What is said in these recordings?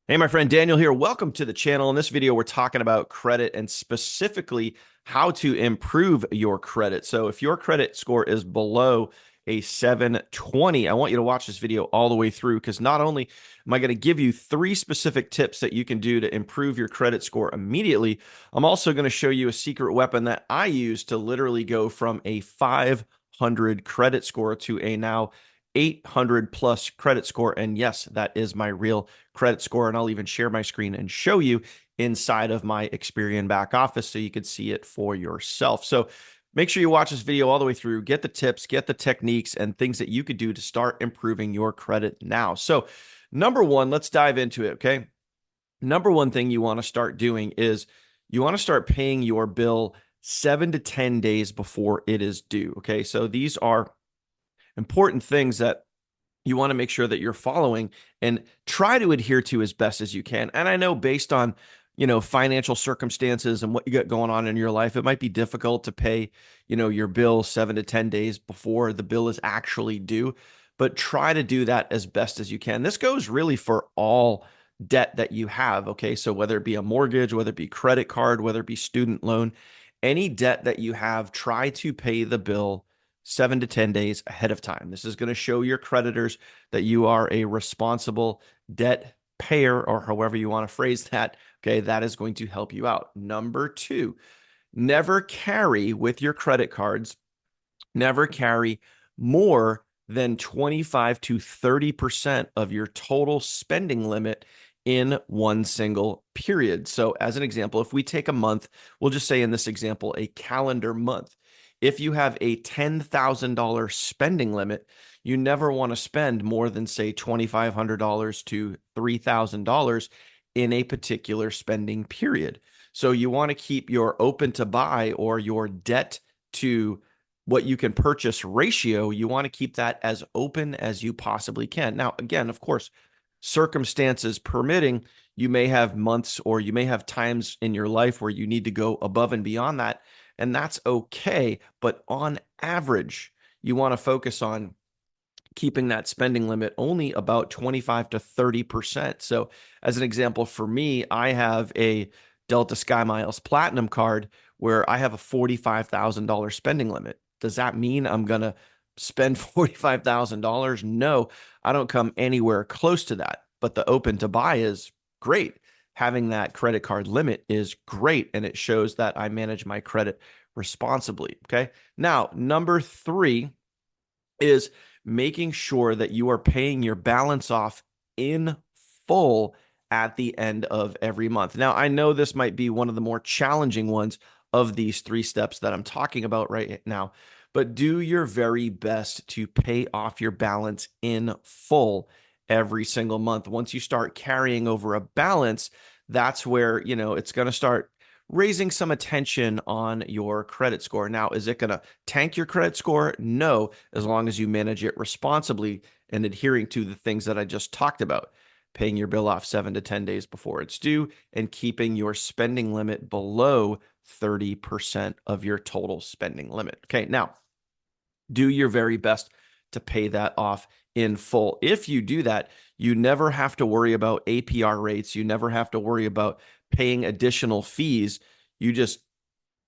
Hey, my friend Daniel here. Welcome to the channel. In this video, we're talking about credit and specifically how to improve your credit. So if your credit score is below a 720, I want you to watch this video all the way through because not only am I going to give you 3 specific tips that you can do to improve your credit score immediately, I'm also going to show you a secret weapon that I use to literally go from a 500 credit score to a now 800 plus credit score. And yes, that is my real credit score. And I'll even share my screen and show you inside of my Experian back office so you could see it for yourself. So make sure you watch this video all the way through, get the tips, get the techniques and things that you could do to start improving your credit now. So number one, let's dive into it. Okay. Number one thing you want to start doing is you want to start paying your bill 7 to 10 days before it is due. Okay. So these are important things that you want to make sure that you're following and try to adhere to as best as you can. And I know based on, financial circumstances and what you got going on in your life, it might be difficult to pay, your bill 7 to 10 days before the bill is actually due, but try to do that as best as you can. This goes really for all debt that you have. Okay. So whether it be a mortgage, whether it be credit card, whether it be student loan, any debt that you have, try to pay the bill 7 to 10 days ahead of time. This is going to show your creditors that you are a responsible debt payer, or however you want to phrase that. Okay, that is going to help you out. Number two, never carry with your credit cards, never carry more than 25 to 30% of your total spending limit in one single period. So as an example, if we take a month, we'll just say in this example, a calendar month. If you have a $10,000 spending limit, you never want to spend more than, say, $2,500 to $3,000 in a particular spending period. So you want to keep your open to buy or your debt to what you can purchase ratio. You want to keep that as open as you possibly can. Now, again, of course, circumstances permitting, you may have months or you may have times in your life where you need to go above and beyond that. And that's okay. But on average, you want to focus on keeping that spending limit only about 25 to 30%. So as an example, for me, I have a Delta Sky Miles Platinum card where I have a $45,000 spending limit. Does that mean I'm going to spend $45,000? No, I don't come anywhere close to that. But the open to buy is great. Having that credit card limit is great. And it shows that I manage my credit responsibly. Okay. Now, number three is making sure that you are paying your balance off in full at the end of every month. Now, I know this might be one of the more challenging ones of these 3 steps that I'm talking about right now, but do your very best to pay off your balance in full every single month. Once you start carrying over a balance, that's where, it's going to start raising some attention on your credit score. Now, is it going to tank your credit score? No, as long as you manage it responsibly and adhering to the things that I just talked about. Paying your bill off 7 to 10 days before it's due and keeping your spending limit below 30% of your total spending limit. Okay, now do your very best to pay that off in full. If you do that, you never have to worry about APR rates. You never have to worry about paying additional fees. You just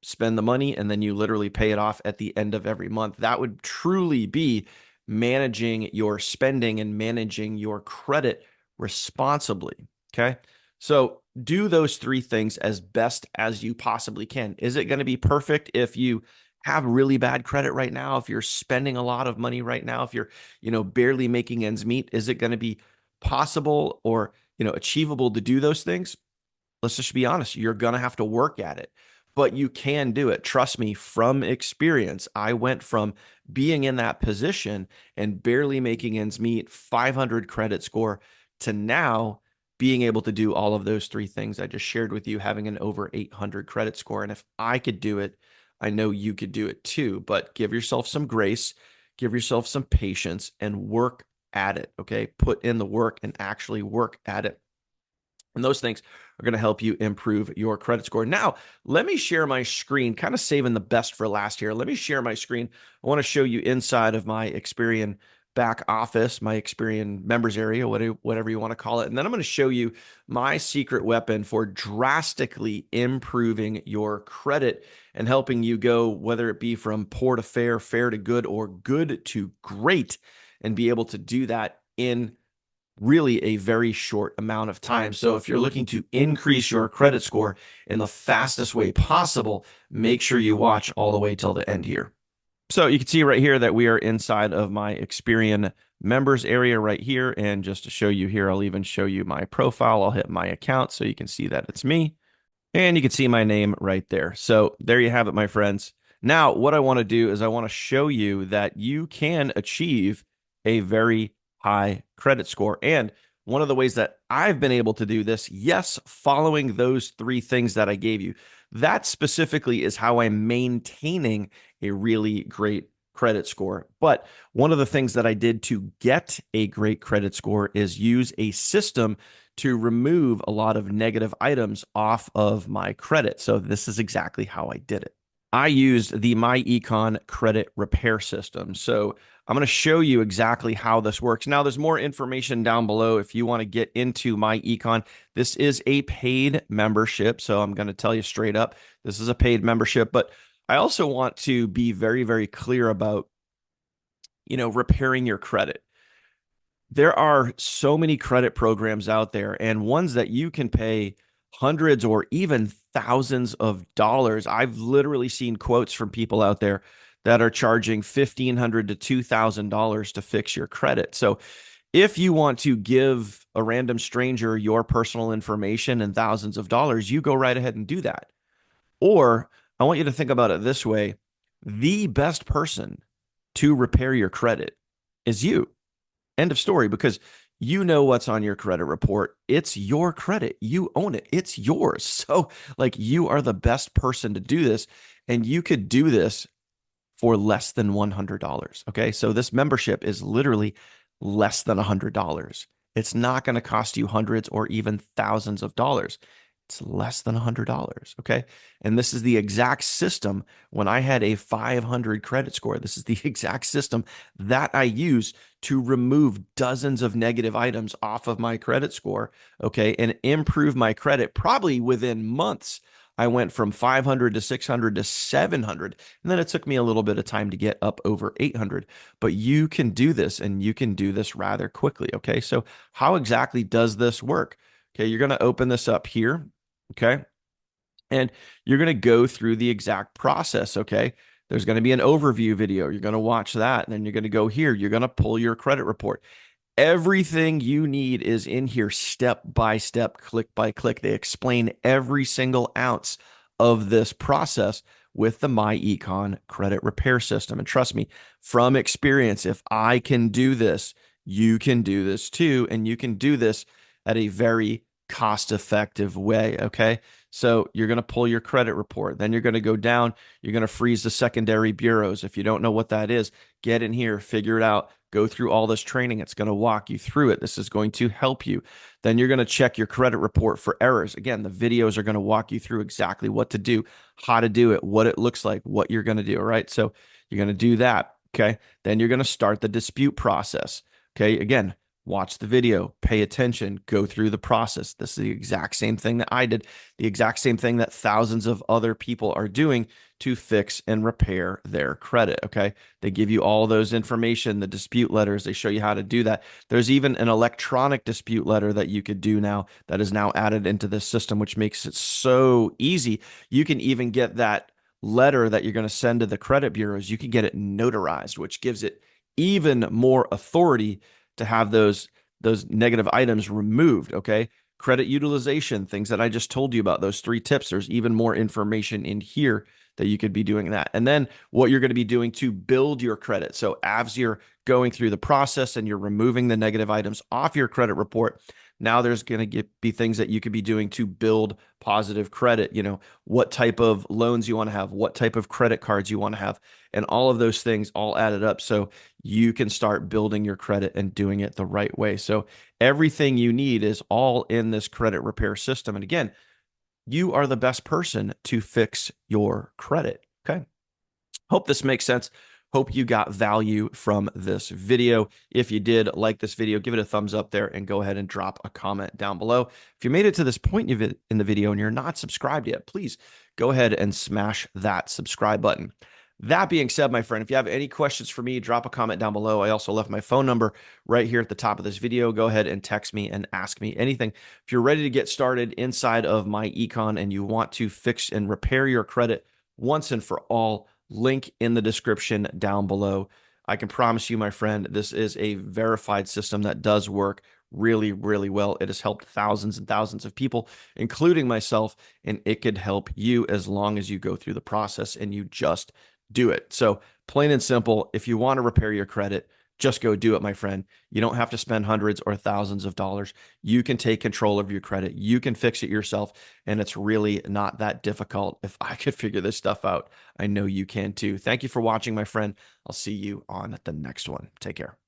spend the money and then you literally pay it off at the end of every month. That would truly be managing your spending and managing your credit responsibly. Okay. So do those 3 things as best as you possibly can. Is it going to be perfect if you have really bad credit right now? If you're spending a lot of money right now, if you're, barely making ends meet, is it going to be possible or, achievable to do those things? Let's just be honest. You're going to have to work at it, but you can do it. Trust me, from experience, I went from being in that position and barely making ends meet, 500 credit score, to now being able to do all of those 3 things I just shared with you, having an over 800 credit score. And if I could do it, I know you could do it too, but give yourself some grace, give yourself some patience and work at it. Okay. Put in the work and actually work at it. And those things are going to help you improve your credit score. Now, let me share my screen, kind of saving the best for last here. Let me share my screen. I want to show you inside of my Experian back office, my Experian members area, whatever you want to call it. And then I'm going to show you my secret weapon for drastically improving your credit and helping you go, whether it be from poor to fair, fair to good, or good to great, and be able to do that in really a very short amount of time. So if you're looking to increase your credit score in the fastest way possible, make sure you watch all the way till the end here. So you can see right here that we are inside of my Experian members area right here. And just to show you here, I'll even show you my profile. I'll hit my account so you can see that it's me. And you can see my name right there. So there you have it, my friends. Now, what I want to do is I want to show you that you can achieve a very high credit score. And one of the ways that I've been able to do this, yes, following those three things that I gave you, that specifically is how I'm maintaining a really great credit score. But one of the things that I did to get a great credit score is use a system to remove a lot of negative items off of my credit. So this is exactly how I did it. I used the myEcon credit repair system. So I'm going to show you exactly how this works. Now, there's more information down below if you want to get into myEcon. This is a paid membership. So I'm going to tell you straight up, this is a paid membership. But I also want to be very, very clear about, repairing your credit. There are so many credit programs out there and ones that you can pay hundreds or even thousands of dollars. I've literally seen quotes from people out there that are charging $1,500 to $2,000 to fix your credit. So if you want to give a random stranger your personal information and thousands of dollars, you go right ahead and do that. Or I want you to think about it this way. The best person to repair your credit is you. End of story, because you know what's on your credit report. It's your credit. You own it. It's yours. So, you are the best person to do this, and you could do this for less than $100. Okay. So, this membership is literally less than $100. It's not going to cost you hundreds or even thousands of dollars. It's less than $100. Okay. And this is the exact system when I had a 500 credit score. This is the exact system that I use to remove dozens of negative items off of my credit score. Okay. And improve my credit probably within months. I went from 500 to 600 to 700. And then it took me a little bit of time to get up over 800. But you can do this, and you can do this rather quickly. Okay. So how exactly does this work? Okay. You're going to open this up here. Okay. And you're going to go through the exact process. Okay. There's going to be an overview video. You're going to watch that. And then you're going to go here. You're going to pull your credit report. Everything you need is in here, step by step, click by click. They explain every single ounce of this process with the myEcon credit repair system. And trust me, from experience, if I can do this, you can do this too. And you can do this at a very cost-effective way. Okay. So you're going to pull your credit report. Then you're going to go down. You're going to freeze the secondary bureaus. If you don't know what that is, get in here, figure it out, go through all this training. It's going to walk you through it. This is going to help you. Then you're going to check your credit report for errors. Again, the videos are going to walk you through exactly what to do, how to do it, what it looks like, what you're going to do. All right. So you're going to do that. Okay. Then you're going to start the dispute process. Okay. Again, watch the video, pay attention, go through the process. This is the exact same thing that I did, the exact same thing that thousands of other people are doing to fix and repair their credit. Okay. They give you all those information, the dispute letters, they show you how to do that. There's even an electronic dispute letter that you could do now that is now added into this system, which makes it so easy. You can even get that letter that you're going to send to the credit bureaus. You can get it notarized, which gives it even more authority to have those negative items removed. Okay. Credit utilization, things that I just told you about, those 3 tips. There's even more information in here that you could be doing that. And then what you're going to be doing to build your credit. So as you're going through the process and you're removing the negative items off your credit report, now there's going to be things that you could be doing to build positive credit. What type of loans you want to have, what type of credit cards you want to have, and all of those things all added up. So you can start building your credit and doing it the right way. So everything you need is all in this credit repair system. And again, you are the best person to fix your credit. Okay. Hope this makes sense. Hope you got value from this video. If you did like this video, give it a thumbs up there and go ahead and drop a comment down below. If you made it to this point in the video and you're not subscribed yet, please go ahead and smash that subscribe button. That being said, my friend, if you have any questions for me, drop a comment down below. I also left my phone number right here at the top of this video. Go ahead and text me and ask me anything. If you're ready to get started inside of myEcon and you want to fix and repair your credit once and for all, link in the description down below. I can promise you, my friend, this is a verified system that does work really, really well. It has helped thousands and thousands of people, including myself, and it could help you as long as you go through the process and you just do it. So plain and simple, if you want to repair your credit, just go do it, my friend. You don't have to spend hundreds or thousands of dollars. You can take control of your credit. You can fix it yourself, and it's really not that difficult. If I could figure this stuff out, I know you can too. Thank you for watching, my friend. I'll see you on the next one. Take care.